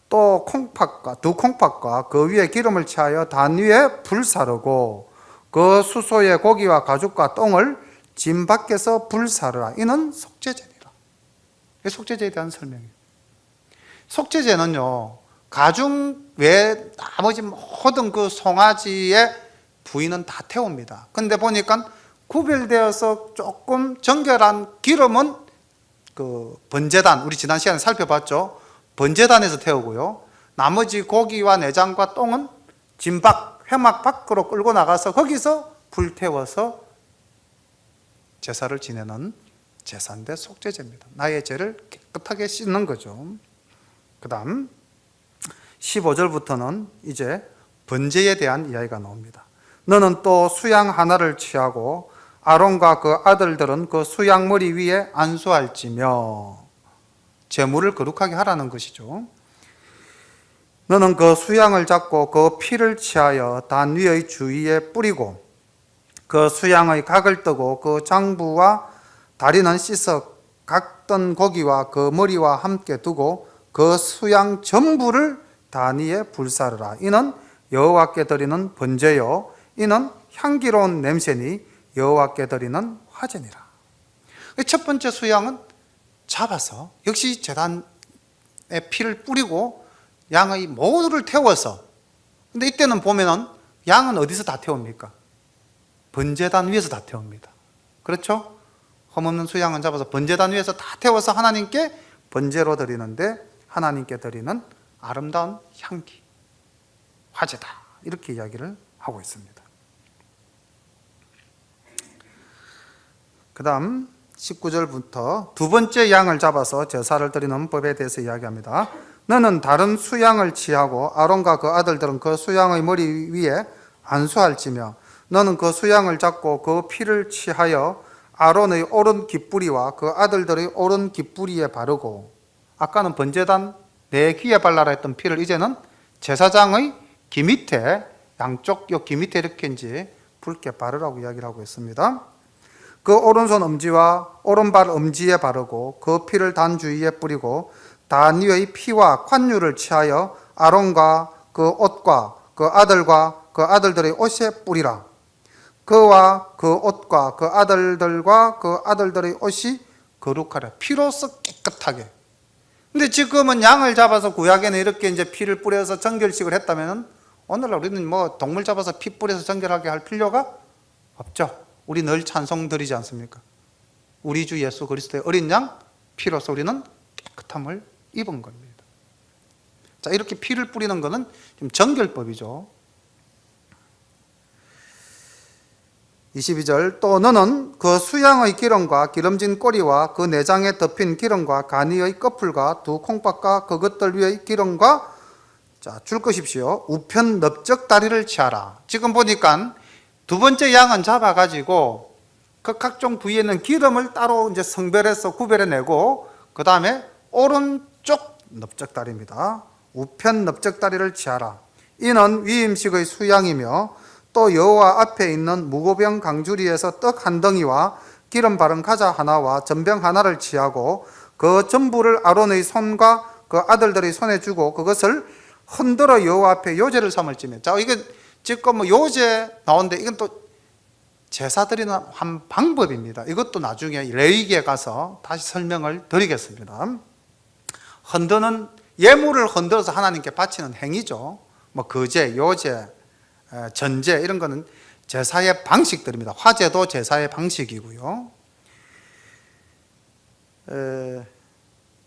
또 콩팥과 두 콩팥과 그 위에 기름을 취하여 단 위에 불사르고 그 수소의 고기와 가죽과 똥을 짐 밖에서 불사르라. 이는 속죄제니라. 이게 속죄제에 대한 설명이에요. 속죄제는요, 가죽 외에 나머지 모든 그 송아지의 부위는 다 태웁니다. 근데 보니까 구별되어서 조금 정결한 기름은 그 번제단, 우리 지난 시간에 살펴봤죠. 번제단에서 태우고요. 나머지 고기와 내장과 똥은 짐 밖, 회막 밖으로 끌고 나가서 거기서 불태워서 제사를 지내는 제사인데 속죄제입니다. 나의 죄를 깨끗하게 씻는 거죠. 그 다음 15절부터는 이제 번제에 대한 이야기가 나옵니다. 너는 또 수양 하나를 취하고 아론과 그 아들들은 그 수양 머리 위에 안수할지며, 제물을 거룩하게 하라는 것이죠. 너는 그 수양을 잡고 그 피를 취하여 단 위의 주위에 뿌리고 그 수양의 각을 뜨고 그 장부와 다리는 씻어 각던 고기와 그 머리와 함께 두고 그 수양 전부를 단 위에 불사르라. 이는 여호와께 드리는 번제요 이는 향기로운 냄새니 여호와께 드리는 화제니라. 첫 번째 수양은 잡아서 역시 제단에 피를 뿌리고 양의 모두를 태워서, 근데 이때는 보면은 양은 어디서 다 태웁니까? 번제단 위에서 다 태웁니다. 그렇죠? 흠없는 수양은 잡아서 번제단 위에서 다 태워서 하나님께 번제로 드리는데, 하나님께 드리는 아름다운 향기, 화제다, 이렇게 이야기를 하고 있습니다. 그 다음 19절부터 두 번째 양을 잡아서 제사를 드리는 법에 대해서 이야기합니다. 너는 다른 수양을 취하고 아론과 그 아들들은 그 수양의 머리 위에 안수할지며 너는 그 수양을 잡고 그 피를 취하여 아론의 오른 깃뿌리와 그 아들들의 오른 깃뿌리에 바르고, 아까는 번제단 내 귀에 발라라 했던 피를 이제는 제사장의 귀 밑에, 양쪽 요 귀 밑에 이렇게 이제 붉게 바르라고 이야기를 하고 있습니다. 그 오른손 엄지와 오른발 엄지에 바르고 그 피를 단 주위에 뿌리고 단 위의 피와 관유를 취하여 아론과 그 옷과 그 아들과 그 아들들의 옷에 뿌리라. 그와 그 옷과 그 아들들과 그 아들들의 옷이 거룩하라. 피로써 깨끗하게. 근데 지금은 양을 잡아서 구약에는 이렇게 이제 피를 뿌려서 정결식을 했다면, 오늘날 우리는 뭐 동물 잡아서 피 뿌려서 정결하게 할 필요가 없죠. 우리 늘 찬송 드리지 않습니까? 우리 주 예수 그리스도의 어린 양 피로써 우리는 깨끗함을 입은 겁니다. 자, 이렇게 피를 뿌리는 것은 좀 정결법이죠. 22절 또 너는 그 수양의 기름과 기름진 꼬리와 그 내장에 덮인 기름과 가니의 끝풀과 두 콩밥과 그것들 위의 기름과 줄 것입시오. 우편 넓적 다리를 취하라. 지금 보니까 두 번째 양은 잡아가지고 그 각종 부위에 있는 기름을 따로 이제 성별해서 구별해내고 그 다음에 오른쪽 넓적 다리입니다. 우편 넓적 다리를 취하라. 이는 위임식의 수양이며 또 여호와 앞에 있는 무고병 강주리에서 떡 한 덩이와 기름 바른 과자 하나와 전병 하나를 취하고 그 전부를 아론의 손과 그 아들들의 손에 주고 그것을 흔들어 여호와 앞에 요제를 삼을지며. 자, 이게 지금 뭐 요제 나오는데 이건 또 제사 드리는 한 방법입니다. 이것도 나중에 레위기에 가서 다시 설명을 드리겠습니다. 흔드는 예물을 흔들어서 하나님께 바치는 행위죠. 뭐 거제, 요제, 전제 이런 거는 제사의 방식들입니다. 화제도 제사의 방식이고요.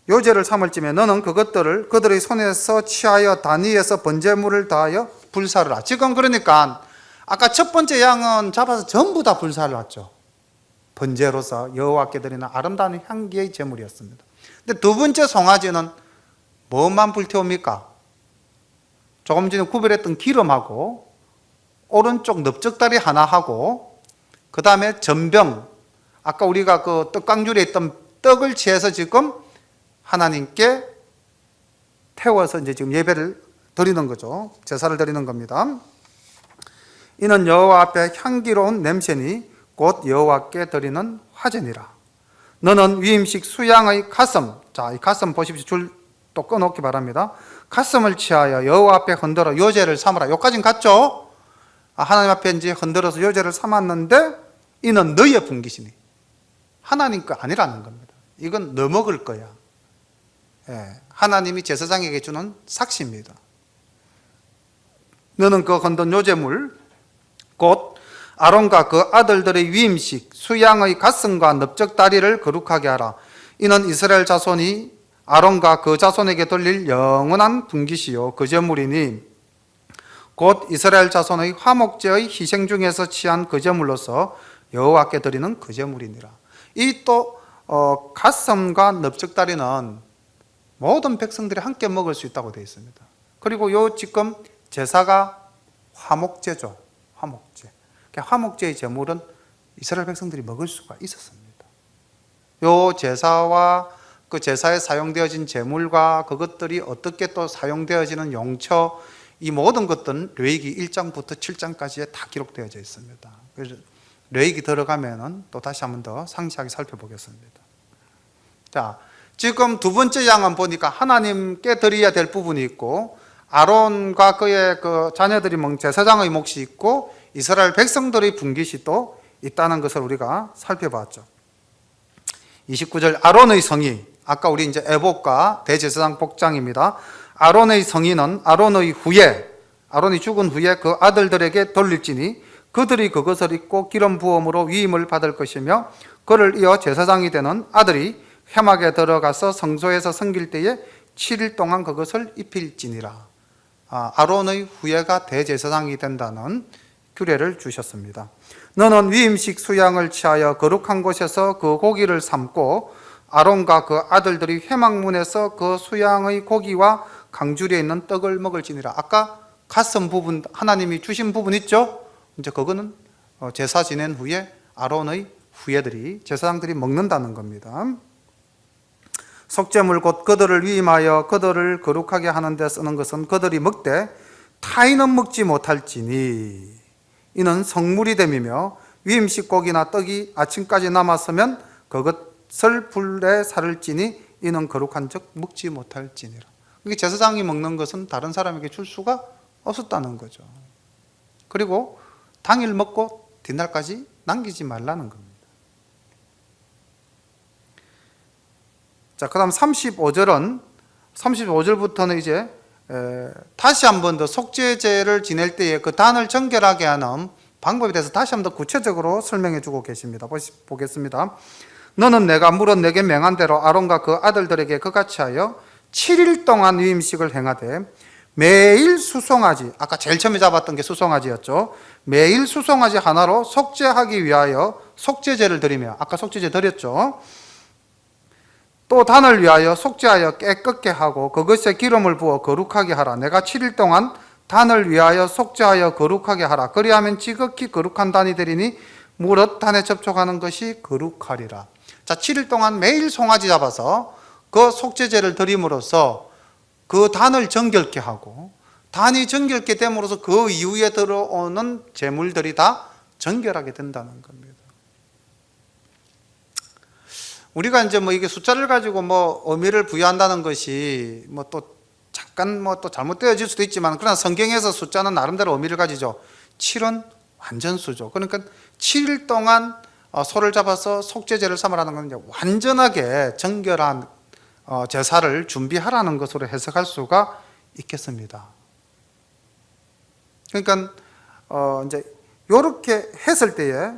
요제를 삼을지며 너는 그것들을 그들의 손에서 취하여 단위에서 번제물을 다하여 불사를 하라. 지금 그러니까 아까 첫 번째 양은 잡아서 전부 다 불사를 했죠. 번제로서 여호와께 드리는 아름다운 향기의 제물이었습니다. 근데 두 번째 송아지는 뭐만 불태웁니까? 조금 전에 구별했던 기름하고 오른쪽 넓적다리 하나 하고 그 다음에 전병, 아까 우리가 그 떡강줄에 있던 떡을 취해서 지금 하나님께 태워서 이제 지금 예배를 드리는 거죠. 제사를 드리는 겁니다. 이는 여호와 앞에 향기로운 냄새니 곧 여호와께 드리는 화제니라. 너는 위임식 수양의 가슴, 자, 이 가슴 보십시오. 줄 또 꺼놓기 바랍니다. 가슴을 취하여 여호와 앞에 흔들어 요제를 삼으라. 여기까지는 갔죠? 하나님 앞에 이제 흔들어서 요제를 삼았는데 이는 너의 분깃이니 하나님 거 아니라는 겁니다. 이건 너 먹을 거야. 하나님이 제사장에게 주는 삭시입니다. 너는 그 흔든 요제물 곧 아론과 그 아들들의 위임식 수양의 가슴과 넓적 다리를 거룩하게 하라. 이는 이스라엘 자손이 아론과 그 자손에게 돌릴 영원한 분깃이요 그 제물이니 곧 이스라엘 자손의 화목제의 희생 중에서 취한 그 제물로서 여호와께 드리는 그 제물이니라. 이 또 가슴과 넓적 다리는 모든 백성들이 함께 먹을 수 있다고 되어 있습니다. 그리고 요 지금 제사가 화목제죠. 화목제. 화목제의 제물은 이스라엘 백성들이 먹을 수가 있었습니다. 요 제사와 그 제사에 사용되어진 제물과 그것들이 어떻게 또 사용되어지는 용처, 이 모든 것들은 레위기 1장부터 7장까지에 다 기록되어져 있습니다. 그래서 레위기 들어가면은 또 다시 한번 더 상세하게 살펴보겠습니다. 자, 지금 두 번째 양은 보니까 하나님께 드려야 될 부분이 있고 아론과 그의 그 자녀들이 먹는 제사장의 몫이 있고 이스라엘 백성들의 분깃이 또 있다는 것을 우리가 살펴봤죠. 29절 아론의 성의, 아까 우리 이제 에봇과 대제사장 복장입니다. 아론의 성의는 아론의 후에, 아론이 죽은 후에 그 아들들에게 돌릴지니 그들이 그것을 입고 기름 부음으로 위임을 받을 것이며 그를 이어 제사장이 되는 아들이 회막에 들어가서 성소에서 섬길 때에 7일 동안 그것을 입힐지니라. 아론의 후예가 대제사장이 된다는 규례를 주셨습니다. 너는 위임식 수양을 취하여 거룩한 곳에서 그 고기를 삶고 아론과 그 아들들이 회막문에서 그 수양의 고기와 강주리에 있는 떡을 먹을지니라. 아까 가슴 부분 하나님이 주신 부분 있죠? 이제 그거는 제사 지낸 후에 아론의 후예들이 제사장들이 먹는다는 겁니다. 속죄물 곧 그들을 위임하여 그들을 거룩하게 하는 데 쓰는 것은 그들이 먹되 타인은 먹지 못할지니 이는 성물이 됨이며 위임식 고기나 떡이 아침까지 남았으면 그것을 불에 살을지니 이는 거룩한 적 먹지 못할지니라. 이게 제사장이 먹는 것은 다른 사람에게 줄 수가 없었다는 거죠. 그리고 당일 먹고 뒷날까지 남기지 말라는 겁니다. 자, 그 다음 35절부터는 이제 다시 한 번 더 속죄제를 지낼 때에 그 단을 정결하게 하는 방법에 대해서 다시 한 번 더 구체적으로 설명해 주고 계십니다. 보겠습니다. 너는 내가 물은 내게 명한 대로 아론과 그 아들들에게 그같이 하여 7일 동안 위임식을 행하되 매일 수송아지, 아까 제일 처음에 잡았던 게 수송아지였죠. 매일 수송아지 하나로 속죄하기 위하여 속죄제를 드리며, 아까 속죄제 드렸죠. 또 단을 위하여 속죄하여 깨끗게 하고 그것에 기름을 부어 거룩하게 하라. 내가 7일 동안 단을 위하여 속죄하여 거룩하게 하라. 그리하면 지극히 거룩한 단이 되리니 무릇 단에 접촉하는 것이 거룩하리라. 자, 7일 동안 매일 송아지 잡아서 그 속죄제를 드림으로써 그 단을 정결케 하고, 단이 정결케 됨으로써 그 이후에 들어오는 제물들이 다 정결하게 된다는 겁니다. 우리가 이제 뭐 이게 숫자를 가지고 뭐 의미를 부여한다는 것이 뭐 또 잠깐 뭐 또 잘못되어질 수도 있지만, 그러나 성경에서 숫자는 나름대로 의미를 가지죠. 7은 완전수죠. 그러니까 7일 동안 소를 잡아서 속죄제를 삼으라는 건 이제 완전하게 정결한 제사를 준비하라는 것으로 해석할 수가 있겠습니다. 그러니까 이제 이렇게 했을 때에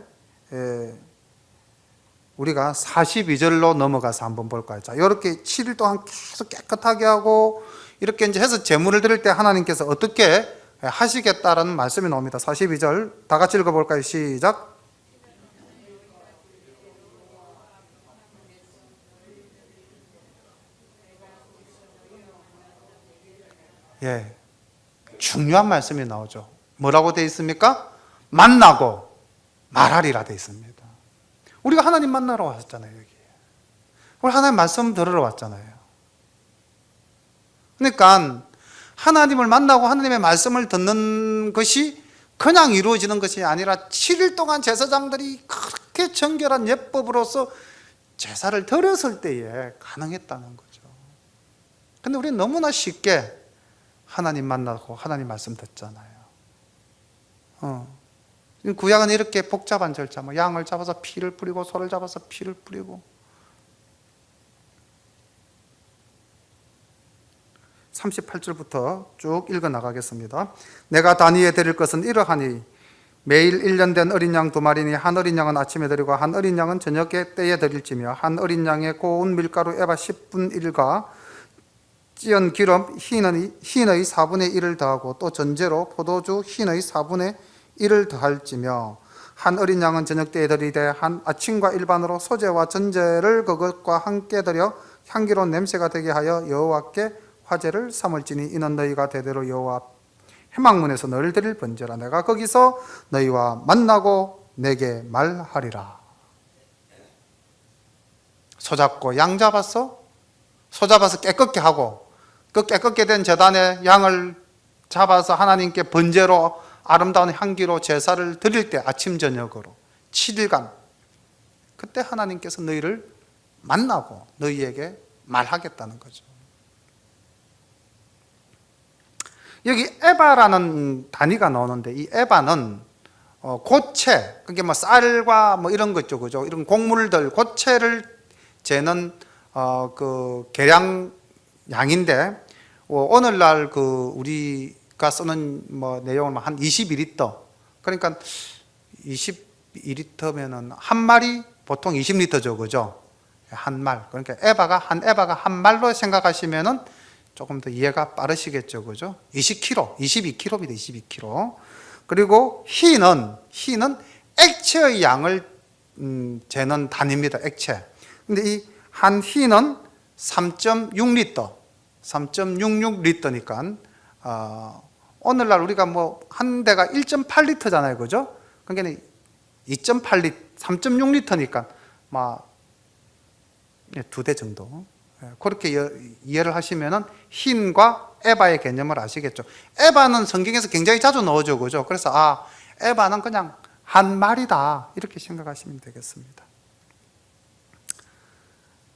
우리가 42절로 넘어가서 한번 볼까요? 자, 이렇게 7일 동안 계속 깨끗하게 하고 이렇게 이제 해서 제물을 드릴 때 하나님께서 어떻게 하시겠다라는 말씀이 나옵니다. 42절 다 같이 읽어볼까요? 시작. 예, 중요한 말씀이 나오죠. 뭐라고 되어 있습니까? 만나고 말하리라 되어 있습니다. 우리가 하나님 만나러 왔잖아요. 여기 우리 하나님 말씀 들으러 왔잖아요. 그러니까 하나님을 만나고 하나님의 말씀을 듣는 것이 그냥 이루어지는 것이 아니라 7일 동안 제사장들이 그렇게 정결한 예법으로서 제사를 드렸을 때에 가능했다는 거죠. 근데 우리는 너무나 쉽게 하나님 만나고 하나님 말씀 듣잖아요. 구약은 이렇게 복잡한 절차, 뭐 양을 잡아서 피를 뿌리고 소를 잡아서 피를 뿌리고. 38절부터 쭉 읽어 나가겠습니다. 내가 단위에 드릴 것은 이러하니 매일 1년 된 어린 양 2마리니 한 어린 양은 아침에 드리고 한 어린 양은 저녁에 때에 드릴지며 한 어린 양에 고운 밀가루 에바 10분 1과 찌은 기름 흰의 4분의 1을 더하고 또 전제로 포도주 흰의 4분의 1을 더할지며 한 어린 양은 저녁 때에 드리되 한 아침과 일반으로 소제와 전제를 그것과 함께 드려 향기로운 냄새가 되게 하여 여호와께 화제를 삼을지니 이는 너희가 대대로 여호와 회막문에서 너를 드릴 번제라. 내가 거기서 너희와 만나고 내게 말하리라. 소 잡고 양 잡았어? 소 잡아서 깨끗게 하고 그 깨끗게 된 제단에 양을 잡아서 하나님께 번제로 아름다운 향기로 제사를 드릴 때 아침 저녁으로 7일간 그때 하나님께서 너희를 만나고 너희에게 말하겠다는 거죠. 여기 에바라는 단위가 나오는데 이 에바는 고체, 그게 뭐 쌀과 뭐 이런 거죠, 그죠? 이런 곡물들 고체를 재는 그 계량 양인데 오늘날 그 우리가 쓰는 뭐 내용은 한 22리터. 그러니까 22리터면은 한 마리 보통 20리터죠, 그죠? 한 말. 그러니까 에바가 한 말로 생각하시면은 조금 더 이해가 빠르시겠죠, 그죠? 20kg, 22kg입니다, 22kg. 그리고 흰은 액체의 양을 재는 단위입니다, 액체. 근데 이 한 흰은 3.6리터, 3.66리터니까 오늘날 우리가 뭐 한 대가 1.8리터잖아요, 그죠? 그러니까 2.8리터, 3.6리터니까 막 두 대 정도. 그렇게 이해를 하시면은 흰과 에바의 개념을 아시겠죠. 에바는 성경에서 굉장히 자주 나오죠, 그죠? 그래서 에바는 그냥 한 말이다 이렇게 생각하시면 되겠습니다.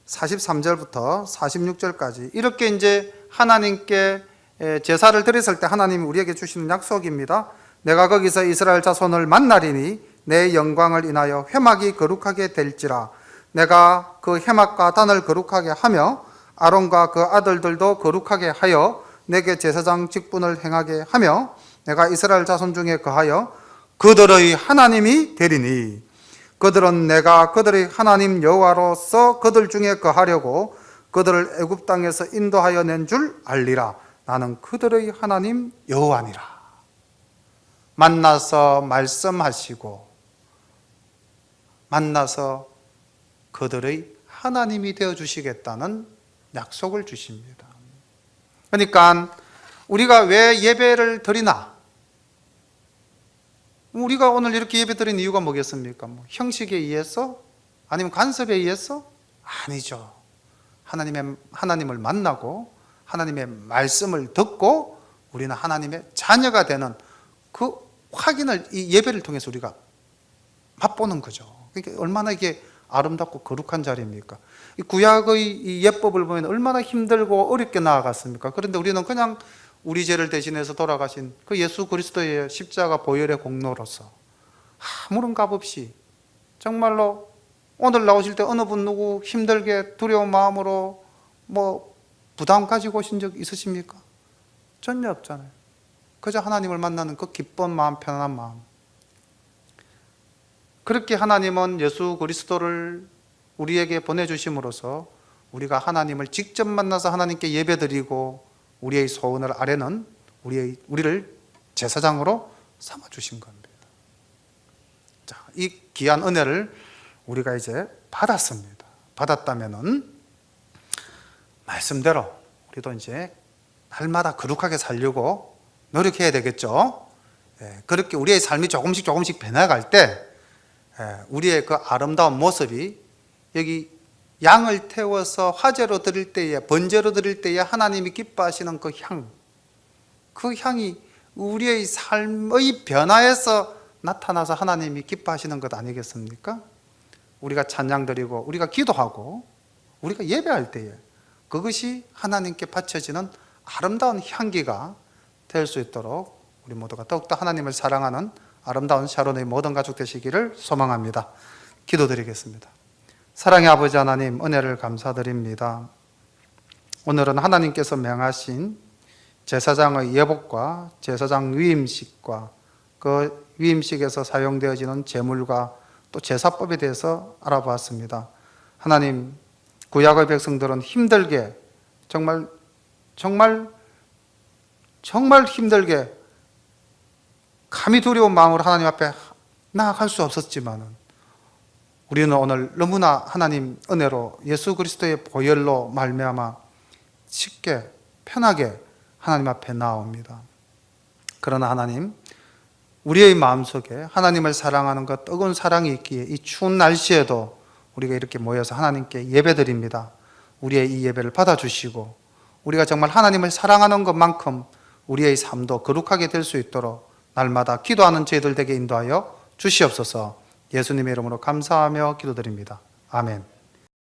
43절부터 46절까지 이렇게 이제 하나님께 제사를 드렸을 때 하나님이 우리에게 주시는 약속입니다. 내가 거기서 이스라엘 자손을 만나리니 내 영광을 인하여 회막이 거룩하게 될지라. 내가 그 회막과 단을 거룩하게 하며 아론과 그 아들들도 거룩하게 하여 내게 제사장 직분을 행하게 하며 내가 이스라엘 자손 중에 거하여 그들의 하나님이 되리니 그들은 내가 그들의 하나님 여호와로서 그들 중에 거하려고 그들을 애굽 땅에서 인도하여 낸 줄 알리라. 나는 그들의 하나님 여호와니라. 만나서 말씀하시고 만나서 그들의 하나님이 되어주시겠다는 약속을 주십니다. 그러니까 우리가 왜 예배를 드리나? 우리가 오늘 이렇게 예배 드린 이유가 뭐겠습니까? 형식에 의해서? 아니면 간섭에 의해서? 아니죠. 하나님을 만나고 하나님의 말씀을 듣고 우리는 하나님의 자녀가 되는 그 확인을 이 예배를 통해서 우리가 맛보는 거죠. 그러니까 얼마나 이게 아름답고 거룩한 자리입니까? 이 구약의 이 예법을 보면 얼마나 힘들고 어렵게 나아갔습니까? 그런데 우리는 그냥 우리 죄를 대신해서 돌아가신 그 예수 그리스도의 십자가 보혈의 공로로서 아무런 값 없이 정말로 오늘 나오실 때 어느 분 누구 힘들게 두려운 마음으로 부담 가지고 오신 적 있으십니까? 전혀 없잖아요. 그저 하나님을 만나는 그 기쁜 마음, 편안한 마음. 그렇게 하나님은 예수 그리스도를 우리에게 보내주심으로써 우리가 하나님을 직접 만나서 하나님께 예배드리고 우리의 소원을 아뢰는 우리를 제사장으로 삼아주신 겁니다. 자, 이 귀한 은혜를 우리가 이제 받았습니다. 받았다면은 말씀대로 우리도 이제 날마다 거룩하게 살려고 노력해야 되겠죠. 그렇게 우리의 삶이 조금씩 변해갈 때 우리의 그 아름다운 모습이 여기 양을 태워서 화제로 드릴 때에, 번제로 드릴 때에 하나님이 기뻐하시는 그 향이 우리의 삶의 변화에서 나타나서 하나님이 기뻐하시는 것 아니겠습니까? 우리가 찬양 드리고 우리가 기도하고 우리가 예배할 때에 그것이 하나님께 바쳐지는 아름다운 향기가 될 수 있도록 우리 모두가 더욱더 하나님을 사랑하는 아름다운 샤론의 모든 가족 되시기를 소망합니다. 기도드리겠습니다. 사랑의 아버지 하나님, 은혜를 감사드립니다. 오늘은 하나님께서 명하신 제사장의 예복과 제사장 위임식과 그 위임식에서 사용되어지는 제물과 또 제사법에 대해서 알아보았습니다. 하나님, 구약의 백성들은 힘들게 정말 힘들게 감히 두려운 마음으로 하나님 앞에 나아갈 수 없었지만 우리는 오늘 너무나 하나님 은혜로 예수 그리스도의 보혈로 말미암아 쉽게 편하게 하나님 앞에 나옵니다. 그러나 하나님, 우리의 마음속에 하나님을 사랑하는 것 뜨거운 사랑이 있기에 이 추운 날씨에도 우리가 이렇게 모여서 하나님께 예배드립니다. 우리의 이 예배를 받아주시고 우리가 정말 하나님을 사랑하는 것만큼 우리의 삶도 거룩하게 될 수 있도록 날마다 기도하는 저희들 되게 인도하여 주시옵소서. 예수님의 이름으로 감사하며 기도드립니다. 아멘.